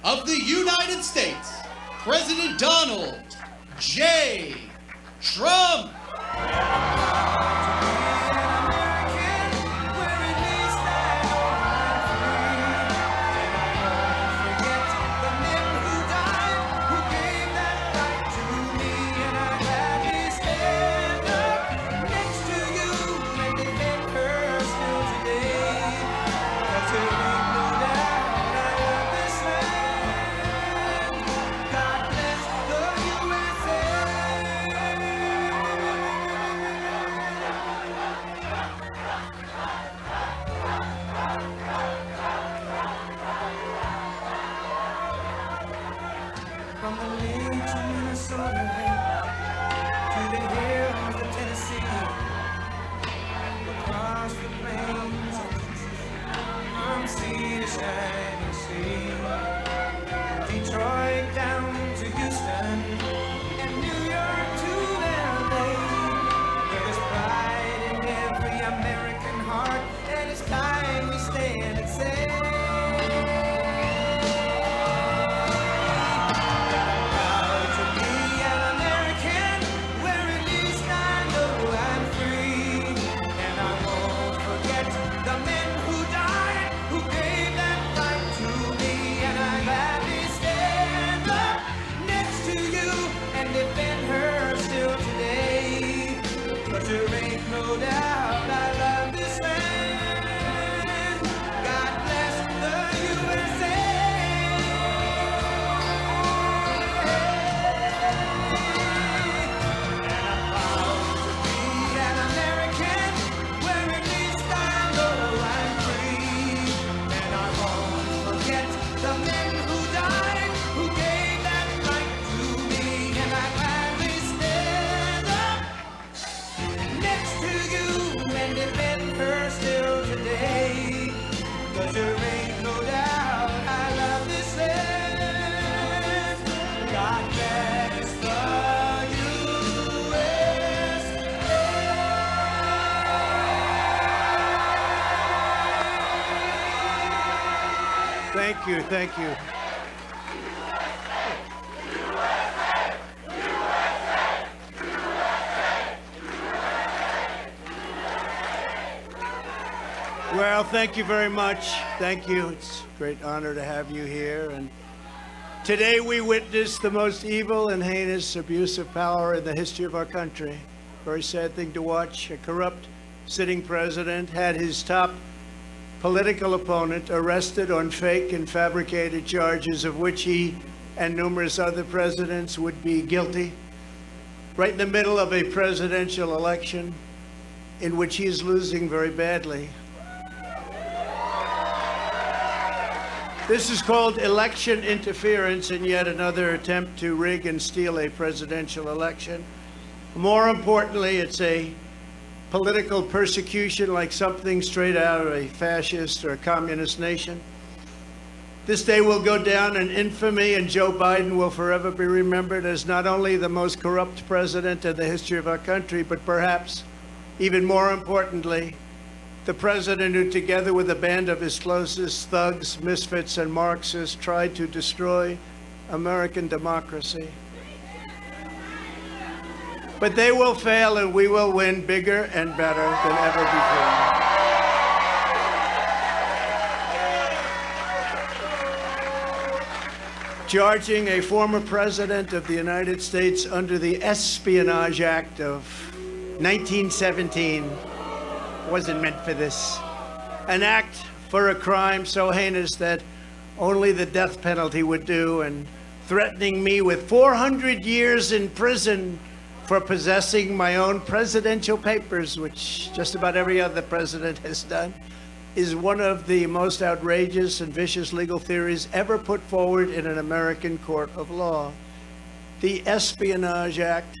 of the United States, President Donald J. Trump. From the lakes of Minnesota to the hills of Tennessee, across the plains of Texas, from sea to shining sea, Detroit down to Houston, and New York to LA. There's pride in every American heart, and it's time we stand and say, there ain't no doubt I love this land. God bless the USA. And I'm proud to be an American, where at least I know I'm free. And I won't forget the men who died, who gave that right to me. And I gladly stand up next to you and defend her still today. 'Cause there ain't no doubt I love this land. God bless the USA. Thank you, thank you. Well, thank you very much. Thank you. It's a great honor to have you here. And today we witness the most evil and heinous abuse of power in the history of our country. Very sad thing to watch. A corrupt sitting president had his top political opponent arrested on fake and fabricated charges of which he and numerous other presidents would be guilty, right in the middle of a presidential election in which he is losing very badly. This is called election interference, and yet another attempt to rig and steal a presidential election. More importantly, it's a political persecution like something straight out of a fascist or a communist nation. This day will go down in infamy, and Joe Biden will forever be remembered as not only the most corrupt president in the history of our country, but perhaps even more importantly, the president who, together with a band of his closest thugs, misfits, and Marxists, tried to destroy American democracy. But they will fail, and we will win bigger and better than ever before. Charging a former president of the United States under the Espionage Act of 1917 wasn't meant for this. An act for a crime so heinous that only the death penalty would do, and threatening me with 400 years in prison for possessing my own presidential papers, which just about every other president has done, is one of the most outrageous and vicious legal theories ever put forward in an American court of law. The Espionage Act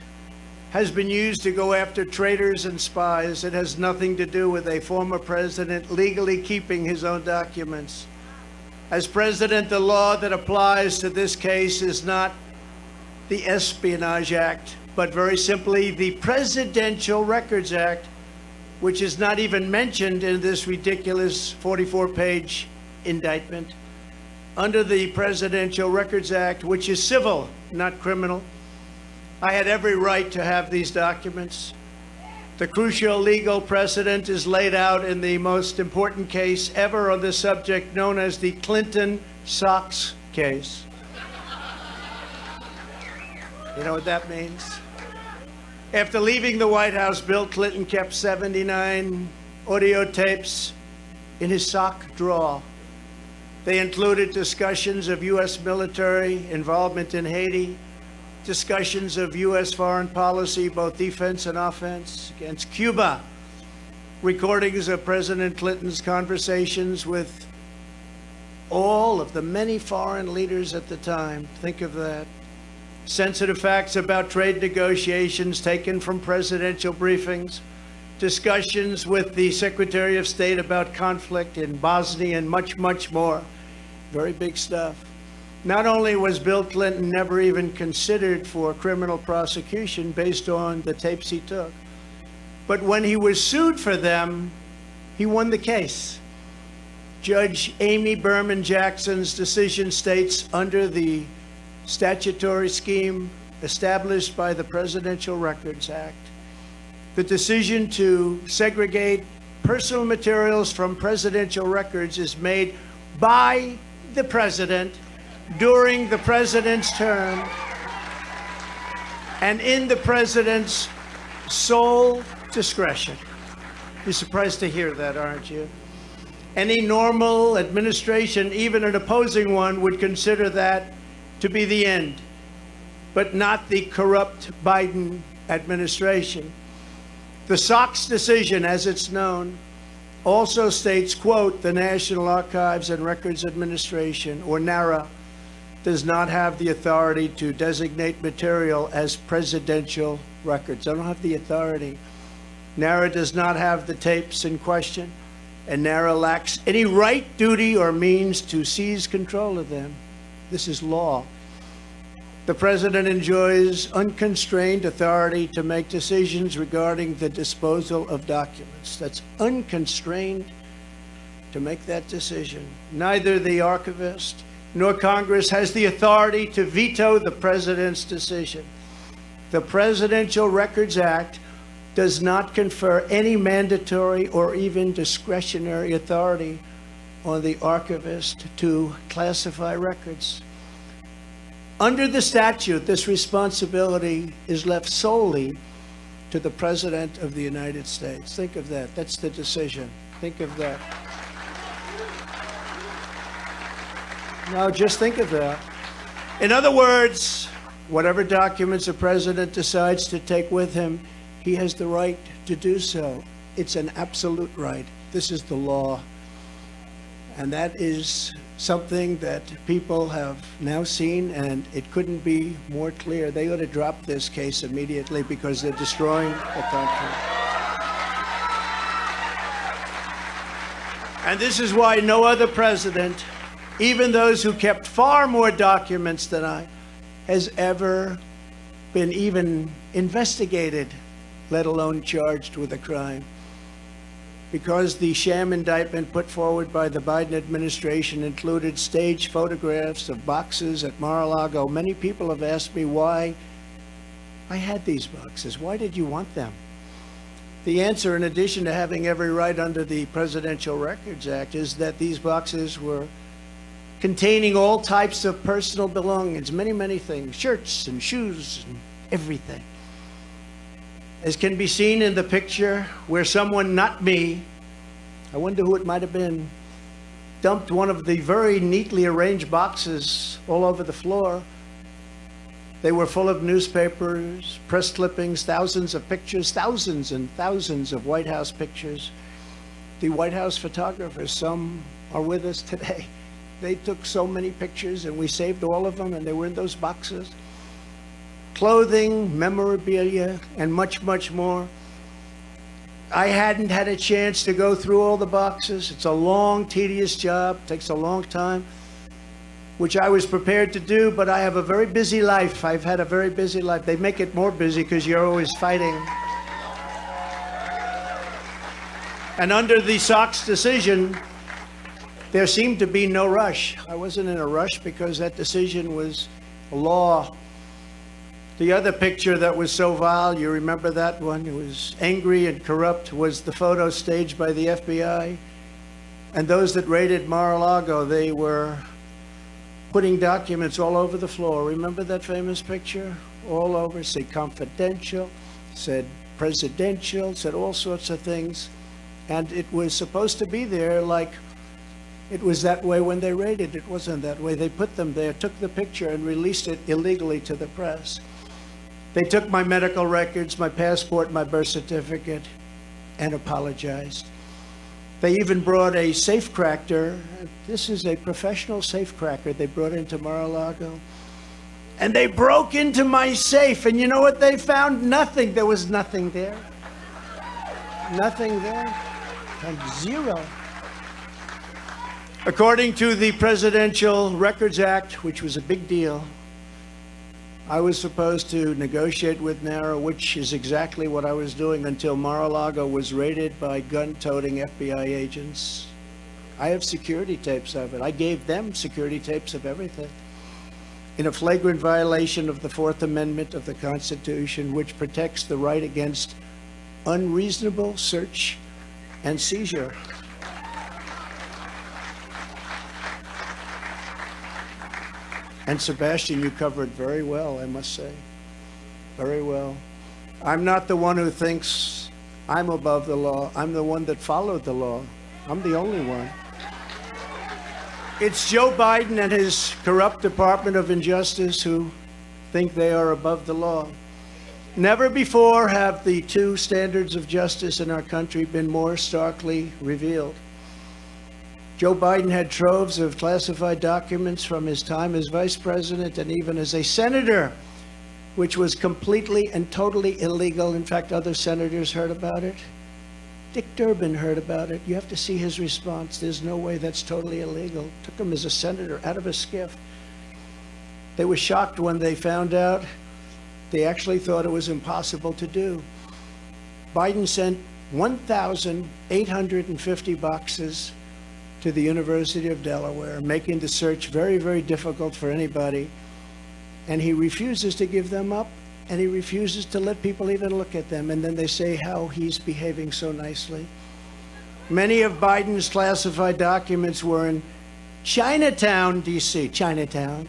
has been used to go after traitors and spies. It has nothing to do with a former president legally keeping his own documents. As president, the law that applies to this case is not the Espionage Act, but very simply the Presidential Records Act, which is not even mentioned in this ridiculous 44-page indictment. under the Presidential Records Act, which is civil, not criminal, I had every right to have these documents. The crucial legal precedent is laid out in the most important case ever on this subject, known as the Clinton Socks case. You know what that means? After leaving the White House, Bill Clinton kept 79 audio tapes in his sock drawer. They included discussions of U.S. military involvement in Haiti, discussions of U.S. foreign policy, both defense and offense, against Cuba, recordings of President Clinton's conversations with all of the many foreign leaders at the time. Think of that. Sensitive facts about trade negotiations taken from presidential briefings, discussions with the Secretary of State about conflict in Bosnia, and much, much more. Very big stuff. Not only was Bill Clinton never even considered for criminal prosecution based on the tapes he took, but when he was sued for them, he won the case. Judge Amy Berman Jackson's decision states, under the statutory scheme established by the Presidential Records Act, the decision to segregate personal materials from presidential records is made by the president during the president's term and in the president's sole discretion. You're surprised to hear that, aren't you? Any normal administration, even an opposing one, would consider that to be the end, but not the corrupt Biden administration. The Sox decision, as it's known, also states, quote, the National Archives and Records Administration, or NARA, does not have the authority to designate material as presidential records. They don't have the authority. NARA does not have the tapes in question, and NARA lacks any right, duty, or means to seize control of them. This is law. The president enjoys unconstrained authority to make decisions regarding the disposal of documents. That's unconstrained to make that decision. Neither the archivist nor Congress has the authority to veto the president's decision. The Presidential Records Act does not confer any mandatory or even discretionary authority on the archivist to classify records. Under the statute, this responsibility is left solely to the President of the United States. Think of that. That's the decision. Think of that. Now, just think of that. In other words, whatever documents the president decides to take with him, he has the right to do so. It's an absolute right. This is the law. And that is something that people have now seen, and it couldn't be more clear. They ought to drop this case immediately because they're destroying the country. And this is why no other president, even those who kept far more documents than I, has ever been even investigated, let alone charged with a crime. Because the sham indictment put forward by the Biden administration included staged photographs of boxes at MarALago. Many people have asked me why I had these boxes. Why did you want them? The answer, in addition to having every right under the Presidential Records Act, is that these boxes were containing all types of personal belongings, many, many things, shirts and shoes and everything. As can be seen in the picture where someone, not me, I wonder who it might have been, dumped one of the very neatly arranged boxes all over the floor. They were full of newspapers, press clippings, thousands of pictures, thousands and thousands of White House pictures. The White House photographers, some are with us today. They took so many pictures and we saved all of them, and they were in those boxes. Clothing, memorabilia, and much, much more. I hadn't had a chance to go through all the boxes. It's a long, tedious job, takes a long time, which I was prepared to do, but I have a very busy life. I've had a very busy life. They make it more busy because you're always fighting. And under the Sox decision, there seemed to be no rush. I wasn't in a rush because that decision was law. The other picture that was so vile, you remember that one? It was angry and corrupt, was the photo staged by the FBI. And those that raided MarALago, they were putting documents all over the floor. Remember that famous picture? All over, said confidential, said presidential, said all sorts of things. And it was supposed to be there like it was that way when they raided. It wasn't that way. They put them there, took the picture, and released it illegally to the press. They took my medical records, my passport, my birth certificate, and apologized. They even brought a safecracker. This is a professional safecracker they brought into MarALago. And they broke into my safe, and you know what they found? Nothing. There was nothing there. Nothing there. And zero. According to the Presidential Records Act, which was a big deal, I was supposed to negotiate with NARA, which is exactly what I was doing until MarALago was raided by gun-toting FBI agents. I have security tapes of it. I gave them security tapes of everything. In a flagrant violation of the Fourth Amendment of the Constitution, which protects the right against unreasonable search and seizure. And Sebastian, you covered very well, I must say. Very well. I'm not the one who thinks I'm above the law. I'm the one that followed the law. I'm the only one. It's Joe Biden and his corrupt Department of Injustice who think they are above the law. Never before have the two standards of justice in our country been more starkly revealed. Joe Biden had troves of classified documents from his time as vice president and even as a senator, which was completely and totally illegal. In fact, other senators heard about it. Dick Durbin heard about it. You have to see his response. There's no way that's totally illegal. Took him as a senator out of a skiff. They were shocked when they found out. They actually thought it was impossible to do. Biden sent 1,850 boxes to the University of Delaware, making the search very, very difficult for anybody. And he refuses to give them up, and he refuses to let people even look at them. And then they say how he's behaving so nicely. Many of Biden's classified documents were in Chinatown DC, Chinatown,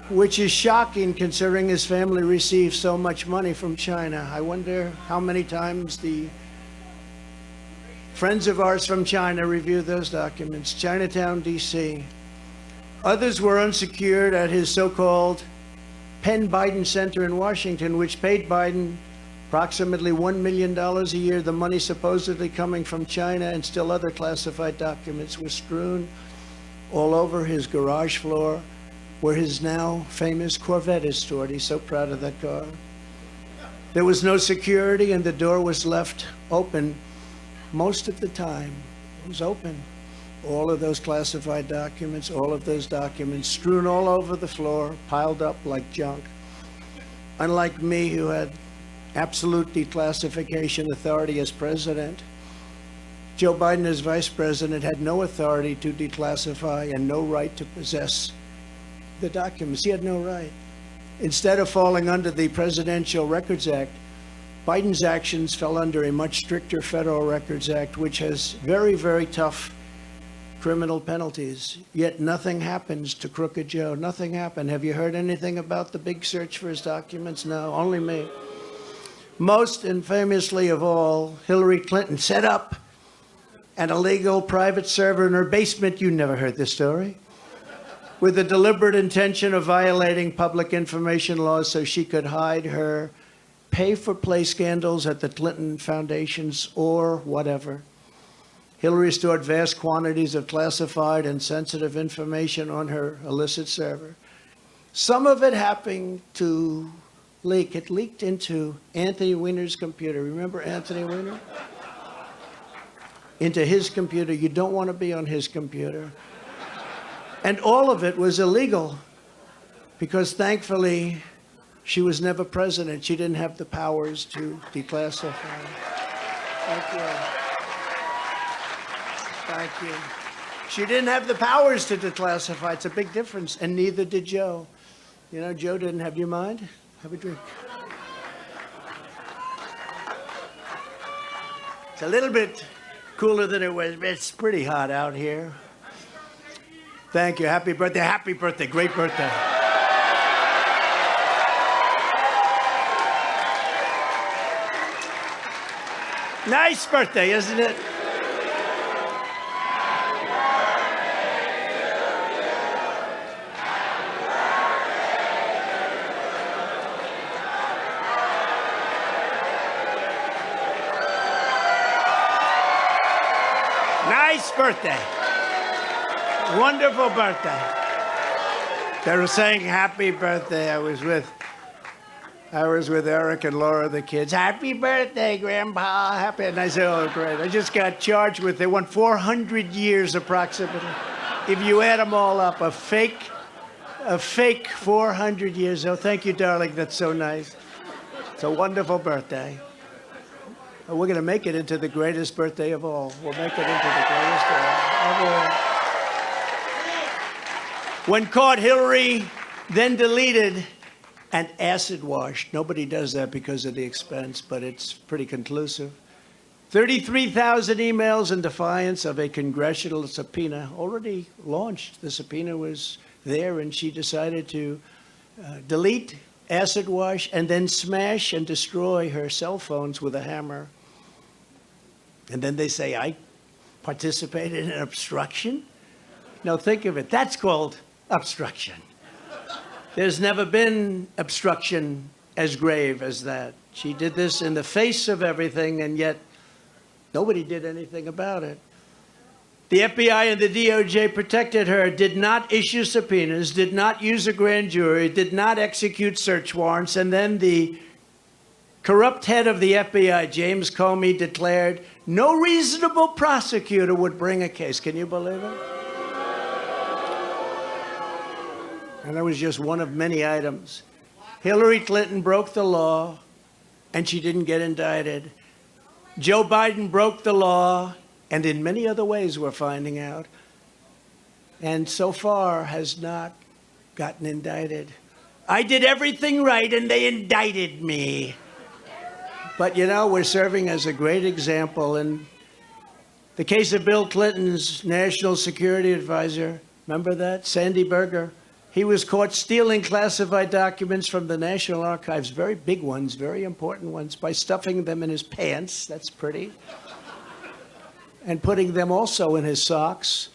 which is shocking considering his family receives so much money from China. I wonder how many times the friends of ours from China review those documents. Chinatown DC. Others were unsecured at his so-called Penn Biden Center in Washington, which paid Biden approximately $1 million a year. The money supposedly coming from China, and still other classified documents were strewn all over his garage floor, where his now famous Corvette is stored. He's so proud of that car. There was no security, and the door was left open most of the time. It was open. All of those classified documents, all of those documents strewn all over the floor, piled up like junk. Unlike me, who had absolute declassification authority as president, Joe Biden as vice president had no authority to declassify and no right to possess the documents. He had no right. Instead of falling under the Presidential Records Act, Biden's actions fell under a much stricter Federal Records Act, which has very, very tough criminal penalties. Yet nothing happens to Crooked Joe. Nothing happened. Have you heard anything about the big search for his documents? No, only me. Most infamously of all, Hillary Clinton set up an illegal private server in her basement. You never heard this story. With the deliberate intention of violating public information laws so she could hide her pay-for-play scandals at the Clinton foundations or whatever. Hillary stored vast quantities of classified and sensitive information on her illicit server. Some of it happened to leak. It leaked into Anthony Weiner's computer. Remember Anthony Weiner? Into his computer. You don't want to be on his computer. And all of it was illegal because thankfully she was never president. She didn't have the powers to declassify. Thank you. Thank you. She didn't have the powers to declassify. It's a big difference, and neither did Joe. You know, Joe didn't have. You mind? Have a drink. It's a little bit cooler than it was, but it's pretty hot out here. Thank you. Happy birthday. Happy birthday. Great birthday. Nice birthday, isn't it? Nice birthday. Wonderful birthday. They were saying happy birthday. I was with Eric and Laura, the kids. Happy birthday, Grandpa. Happy. And I said, oh, great. I just got charged with, they want 400 years approximately. If you add them all up, a fake 400 years. Oh, thank you, darling. That's so nice. It's a wonderful birthday. We're going to make it into the greatest birthday of all. We'll make it into the greatest of all. When caught, Hillary then deleted and acid washed. Nobody does that because of the expense, but it's pretty conclusive. 33,000 emails in defiance of a congressional subpoena already launched. The subpoena was there, and she decided to delete, acid wash, and then smash and destroy her cell phones with a hammer. And then they say, I participated in an obstruction? No, think of it. That's called obstruction. There's never been obstruction as grave as that. She did this in the face of everything, and yet nobody did anything about it. The FBI and the DOJ protected her, did not issue subpoenas, did not use a grand jury, did not execute search warrants, and then the corrupt head of the FBI, James Comey, declared no reasonable prosecutor would bring a case. Can you believe it? And that was just one of many items. Hillary Clinton broke the law, and she didn't get indicted. Joe Biden broke the law, and in many other ways we're finding out, and so far has not gotten indicted. I did everything right, and they indicted me. But, you know, we're serving as a great example. In the case of Bill Clinton's national security advisor, remember that? Sandy Berger. He was caught stealing classified documents from the National Archives, very big ones, very important ones, by stuffing them in his pants. That's pretty. And putting them also in his socks.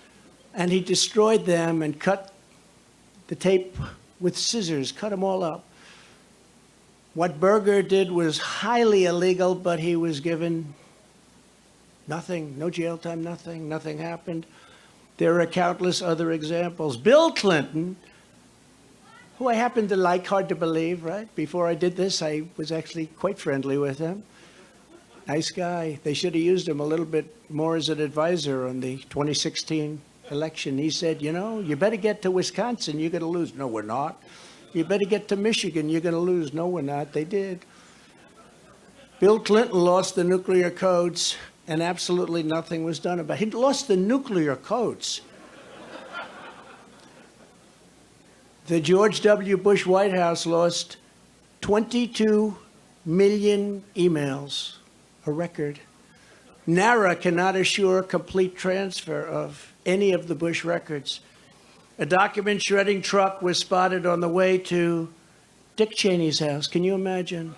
And he destroyed them and cut the tape with scissors, cut them all up. What Berger did was highly illegal, but he was given nothing, no jail time, nothing. Nothing happened. There are countless other examples. Bill Clinton, who I happen to like, hard to believe, right? Before I did this, I was actually quite friendly with him. Nice guy. They should have used him a little bit more as an advisor on the 2016 election. He said, you know, you better get to Wisconsin, you're going to lose. No, we're not. You better get to Michigan, you're going to lose. No, we're not. They did. Bill Clinton lost the nuclear codes, and absolutely nothing was done about it. He lost the nuclear codes. The George W. Bush White House lost 22 million emails, a record. NARA cannot assure complete transfer of any of the Bush records. A document shredding truck was spotted on the way to Dick Cheney's house. Can you imagine?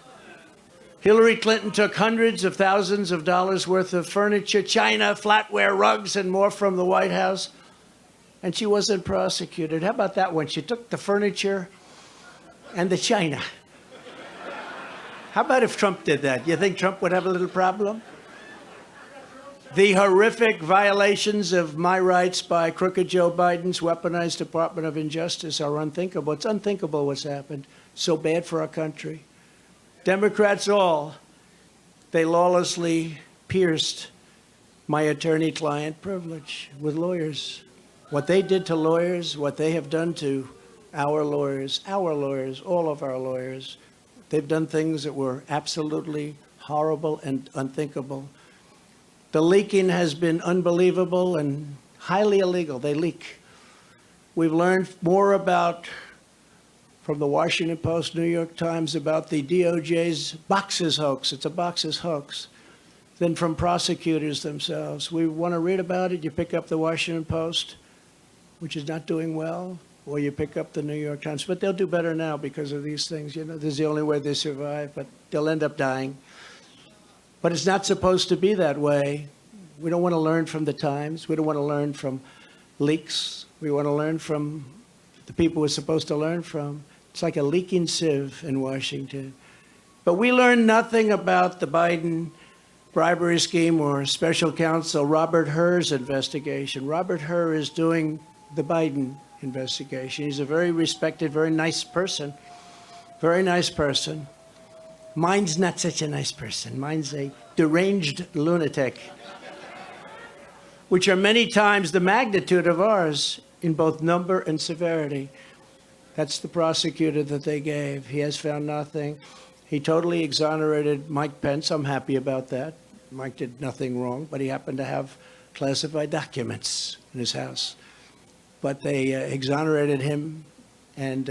Hillary Clinton took hundreds of thousands of dollars worth of furniture, china, flatware, rugs, and more from the White House, and she wasn't prosecuted. How about that one? She took the furniture and the china. How about if Trump did that? You think Trump would have a little problem? The horrific violations of my rights by crooked Joe Biden's weaponized Department of Injustice are unthinkable. It's unthinkable what's happened. So bad for our country. Democrats all, they lawlessly pierced my attorney-client privilege with lawyers. What they did to lawyers, what they have done to our lawyers, all of our lawyers, they've done things that were absolutely horrible and unthinkable. The leaking has been unbelievable and highly illegal. They leak. We've learned more about, from the Washington Post, New York Times, about the DOJ's boxes hoax. It's a boxes hoax. Than from prosecutors themselves. We want to read about it. You pick up the Washington Post, which is not doing well, or you pick up the New York Times. But they'll do better now because of these things. You know, this is the only way they survive, but they'll end up dying. But it's not supposed to be that way. We don't want to learn from the Times. We don't want to learn from leaks. We want to learn from the people we're supposed to learn from. It's like a leaking sieve in Washington. But we learned nothing about the Biden bribery scheme or special counsel Robert Hur's investigation. Robert Hur is doing the Biden investigation. He's a very respected, very nice person. Very nice person. Mine's not such a nice person. Mine's a deranged lunatic, which are many times the magnitude of ours in both number and severity. That's the prosecutor that they gave. He has found nothing. He totally exonerated Mike Pence. I'm happy about that. Mike did nothing wrong, but he happened to have classified documents in his house. But they exonerated him, and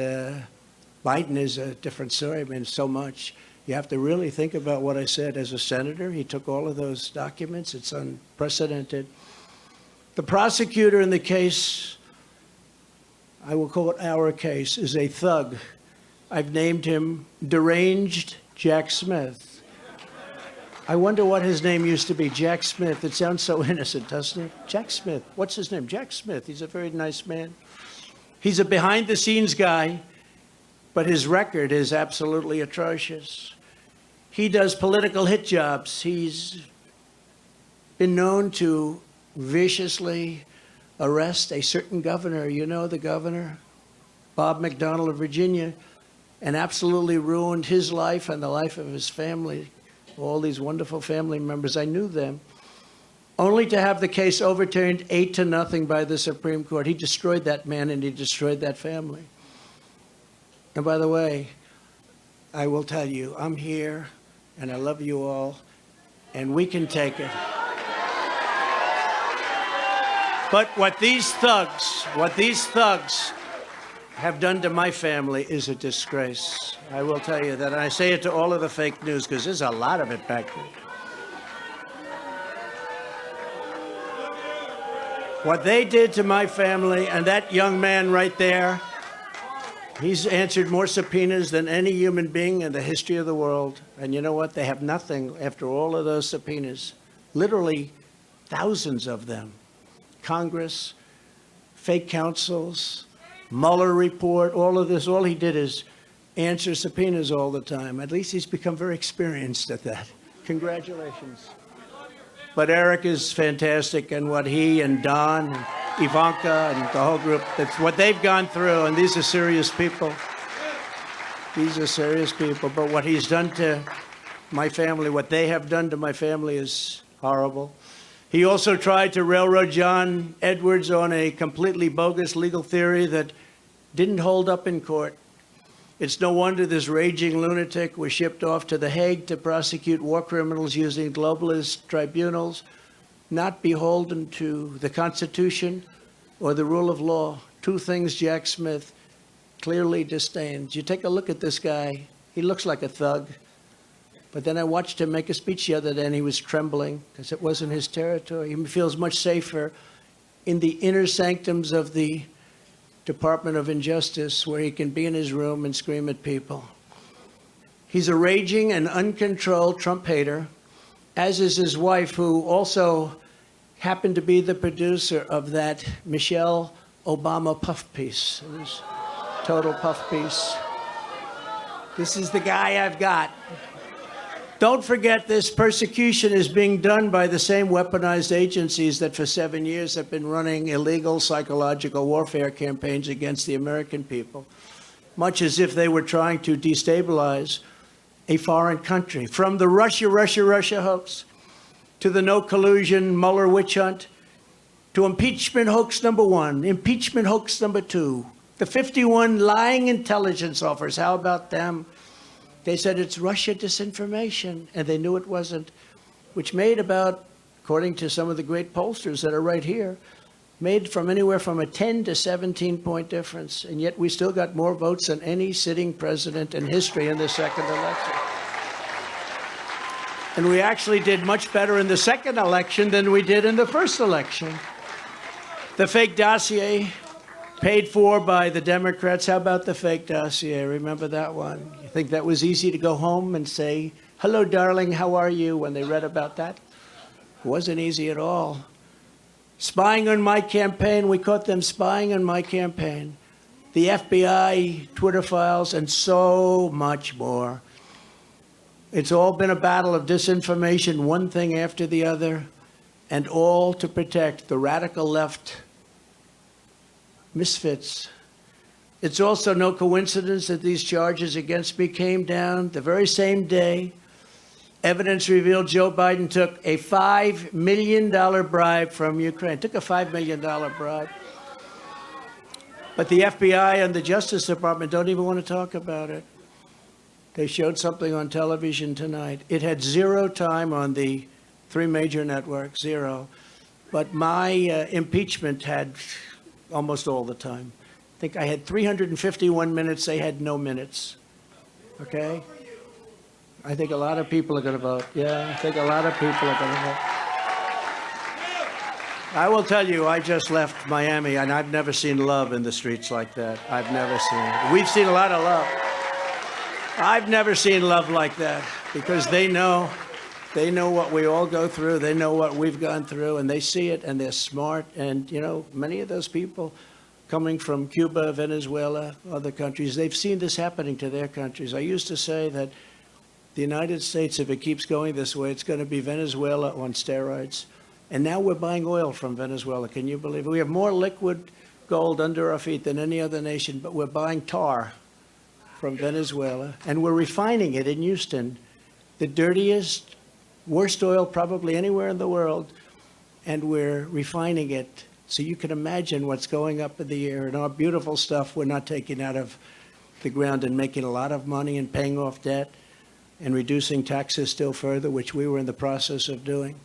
Biden is a different story. I mean, so much. You have to really think about what I said as a senator. He took all of those documents. It's unprecedented. The prosecutor in the case, I will call it our case, is a thug. I've named him Deranged Jack Smith. I wonder what his name used to be, Jack Smith. It sounds so innocent, doesn't it? Jack Smith. What's his name? Jack Smith. He's a very nice man. He's a behind-the-scenes guy, but his record is absolutely atrocious. He does political hit jobs. He's been known to viciously arrest a certain governor. You know the governor, Bob McDonnell of Virginia, and absolutely ruined his life and the life of his family. All these wonderful family members, I knew them, only to have the case overturned 8-0 by the Supreme Court. He destroyed that man and he destroyed that family. And by the way, I will tell you, I'm here and I love you all and we can take it. But what these thugs have done to my family is a disgrace. I will tell you that. And I say it to all of the fake news because there's a lot of it back there. What they did to my family, and that young man right there, he's answered more subpoenas than any human being in the history of the world. And you know what? They have nothing after all of those subpoenas. Literally thousands of them. Congress, fake counsels, Mueller report, all of this. All he did is answer subpoenas all the time. At least he's become very experienced at that. Congratulations. But Eric is fantastic, and what he and Don and Ivanka and the whole group, that's what they've gone through, and these are serious people. These are serious people. But what he's done to my family, what they have done to my family is horrible. He also tried to railroad John Edwards on a completely bogus legal theory that didn't hold up in court. It's no wonder this raging lunatic was shipped off to The Hague to prosecute war criminals using globalist tribunals, not beholden to the Constitution or the rule of law. Two things Jack Smith clearly disdains. You take a look at this guy. He looks like a thug. But then I watched him make a speech the other day, and he was trembling because it wasn't his territory. He feels much safer in the inner sanctums of the Department of Injustice, where he can be in his room and scream at people. He's a raging and uncontrolled Trump hater, as is his wife, who also happened to be the producer of that Michelle Obama puff piece. It was total puff piece. This is the guy I've got. Don't forget, this persecution is being done by the same weaponized agencies that for 7 years have been running illegal psychological warfare campaigns against the American people, much as if they were trying to destabilize a foreign country. From the Russia hoax to the no collusion Mueller witch hunt to impeachment hoax number 1, impeachment hoax number 2, the 51 lying intelligence offers. How about them? They said it's Russia disinformation, and they knew it wasn't, which made about, according to some of the great pollsters that are right here, made from anywhere from a 10 to 17-point difference, and yet we still got more votes than any sitting president in history in the second election. And we actually did much better in the second election than we did in the first election. The fake dossier, paid for by the Democrats. How about the fake dossier? Remember that one? You think that was easy to go home and say, "Hello, darling, how are you?" when they read about that? It wasn't easy at all. Spying on my campaign, we caught them spying on my campaign. The FBI, Twitter files, and so much more. It's all been a battle of disinformation, one thing after the other, and all to protect the radical left misfits. It's also no coincidence that these charges against me came down the very same day. Evidence revealed Joe Biden took a $5 million bribe from Ukraine. Took a $5 million bribe. But the FBI and the Justice Department don't even want to talk about it. They showed something on television tonight. It had zero time on the three major networks, zero. But my impeachment had almost all the time. I think I had 351 minutes. They had no minutes. Okay? I think a lot of people are going to vote. Yeah, I think a lot of people are going to vote. I will tell you, I just left Miami, and I've never seen love in the streets like that. I've never seen it. We've seen a lot of love. I've never seen love like that, because they know what we all go through. They know what we've gone through, and they see it, and they're smart. And, you know, many of those people coming from Cuba, Venezuela, other countries, they've seen this happening to their countries. I used to say that the United States, if it keeps going this way, it's going to be Venezuela on steroids. And now we're buying oil from Venezuela. Can you believe it? We have more liquid gold under our feet than any other nation, but we're buying tar from Venezuela, and we're refining it in Houston, the dirtiest, worst oil probably anywhere in the world, and we're refining it. So you can imagine what's going up in the air, and our beautiful stuff we're not taking out of the ground and making a lot of money and paying off debt and reducing taxes still further, which we were in the process of doing.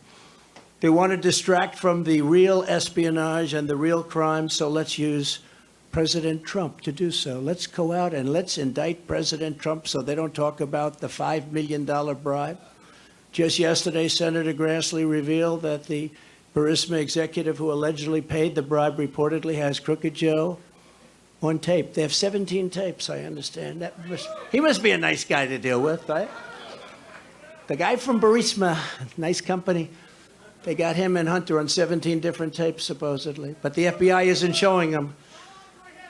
They want to distract from the real espionage and the real crime, so let's use President Trump to do so. Let's go out and let's indict President Trump so they don't talk about the $5 million bribe. Just yesterday, Senator Grassley revealed that the Burisma executive who allegedly paid the bribe reportedly has Crooked Joe on tape. They have 17 tapes, I understand. He must be a nice guy to deal with, right? The guy from Burisma, nice company. They got him and Hunter on 17 different tapes, supposedly. But the FBI isn't showing them.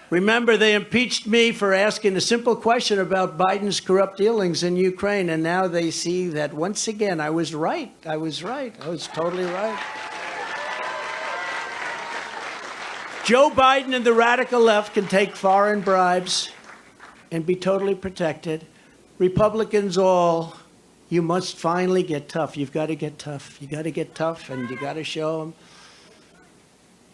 Remember, they impeached me for asking a simple question about Biden's corrupt dealings in Ukraine, and now they see that once again, I was right. I was right. I was totally right. Joe Biden and the radical left can take foreign bribes and be totally protected. Republicans all, you must finally get tough. You've got to get tough. You got to get tough, and you got to show them.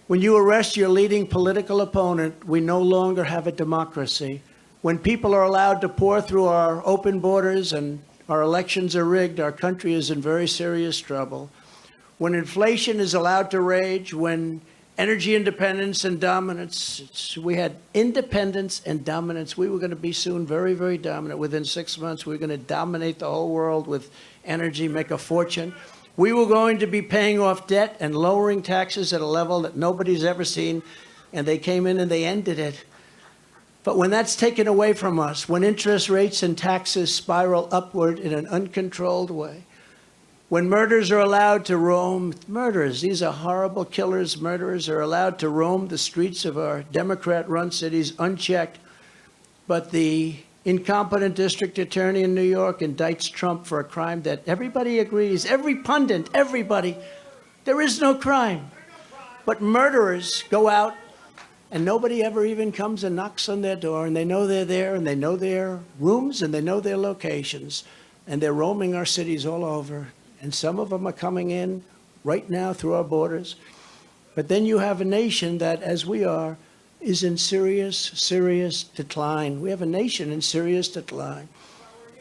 When you arrest your leading political opponent, we no longer have a democracy. When people are allowed to pour through our open borders and our elections are rigged, our country is in very serious trouble. When inflation is allowed to rage, when energy independence and dominance, we had independence and dominance. We were going to be soon very, very dominant. Within 6 months, we were going to dominate the whole world with energy, make a fortune. We were going to be paying off debt and lowering taxes at a level that nobody's ever seen, and they came in and they ended it. But when that's taken away from us, when interest rates and taxes spiral upward in an uncontrolled way, when murderers are allowed to roam, murderers, these are horrible killers, murderers are allowed to roam the streets of our Democrat-run cities unchecked, but the incompetent district attorney in New York indicts Trump for a crime that everybody agrees, every pundit, everybody, there is no crime. But murderers go out and nobody ever even comes and knocks on their door, and they know they're there, and they know their rooms, and they know their locations, and they're roaming our cities all over. And some of them are coming in right now through our borders. But then you have a nation that, as we are, is in serious, serious decline. We have a nation in serious decline.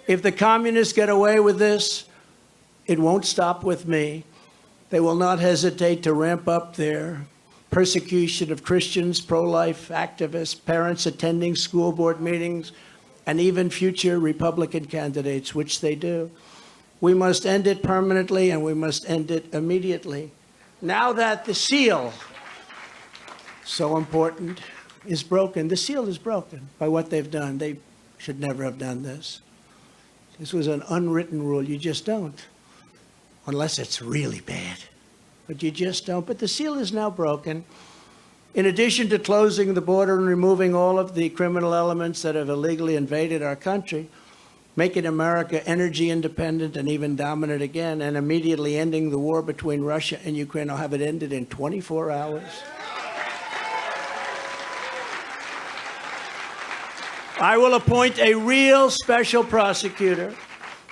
If the communists get away with this, it won't stop with me. They will not hesitate to ramp up their persecution of Christians, pro-life activists, parents attending school board meetings, and even future Republican candidates, which they do. We must end it permanently, and we must end it immediately. Now that the seal, so important, is broken, the seal is broken by what they've done. They should never have done this. This was an unwritten rule. You just don't, unless it's really bad. But you just don't. But the seal is now broken. In addition to closing the border and removing all of the criminal elements that have illegally invaded our country, making America energy independent and even dominant again, and immediately ending the war between Russia and Ukraine, I'll have it ended in 24 hours. I will appoint a real special prosecutor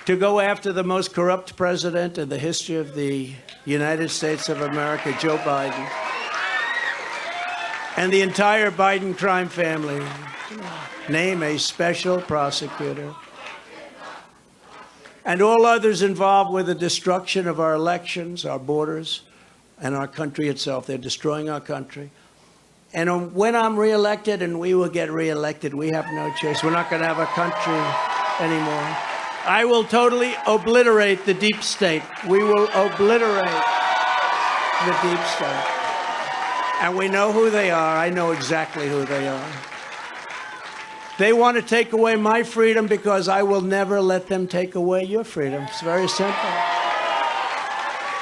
to go after the most corrupt president in the history of the United States of America, Joe Biden, and the entire Biden crime family. Name a special prosecutor. And all others involved with the destruction of our elections, our borders, and our country itself. They're destroying our country. And when I'm reelected, and we will get reelected, we have no choice. We're not going to have a country anymore. I will totally obliterate the deep state. We will obliterate the deep state. And we know who they are. I know exactly who they are. They want to take away my freedom because I will never let them take away your freedom. It's very simple.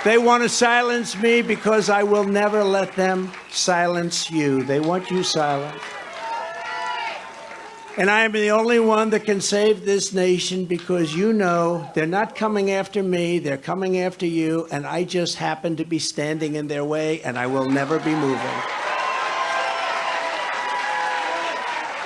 They want to silence me because I will never let them silence you. They want you silent. And I am the only one that can save this nation because you know they're not coming after me, they're coming after you, and I just happen to be standing in their way, and I will never be moving.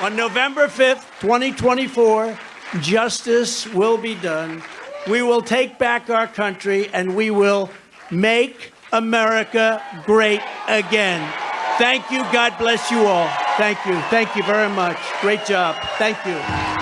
On November 5th, 2024, justice will be done. We will take back our country, and we will make America great again. Thank you. God bless you all. Thank you. Thank you very much. Great job. Thank you.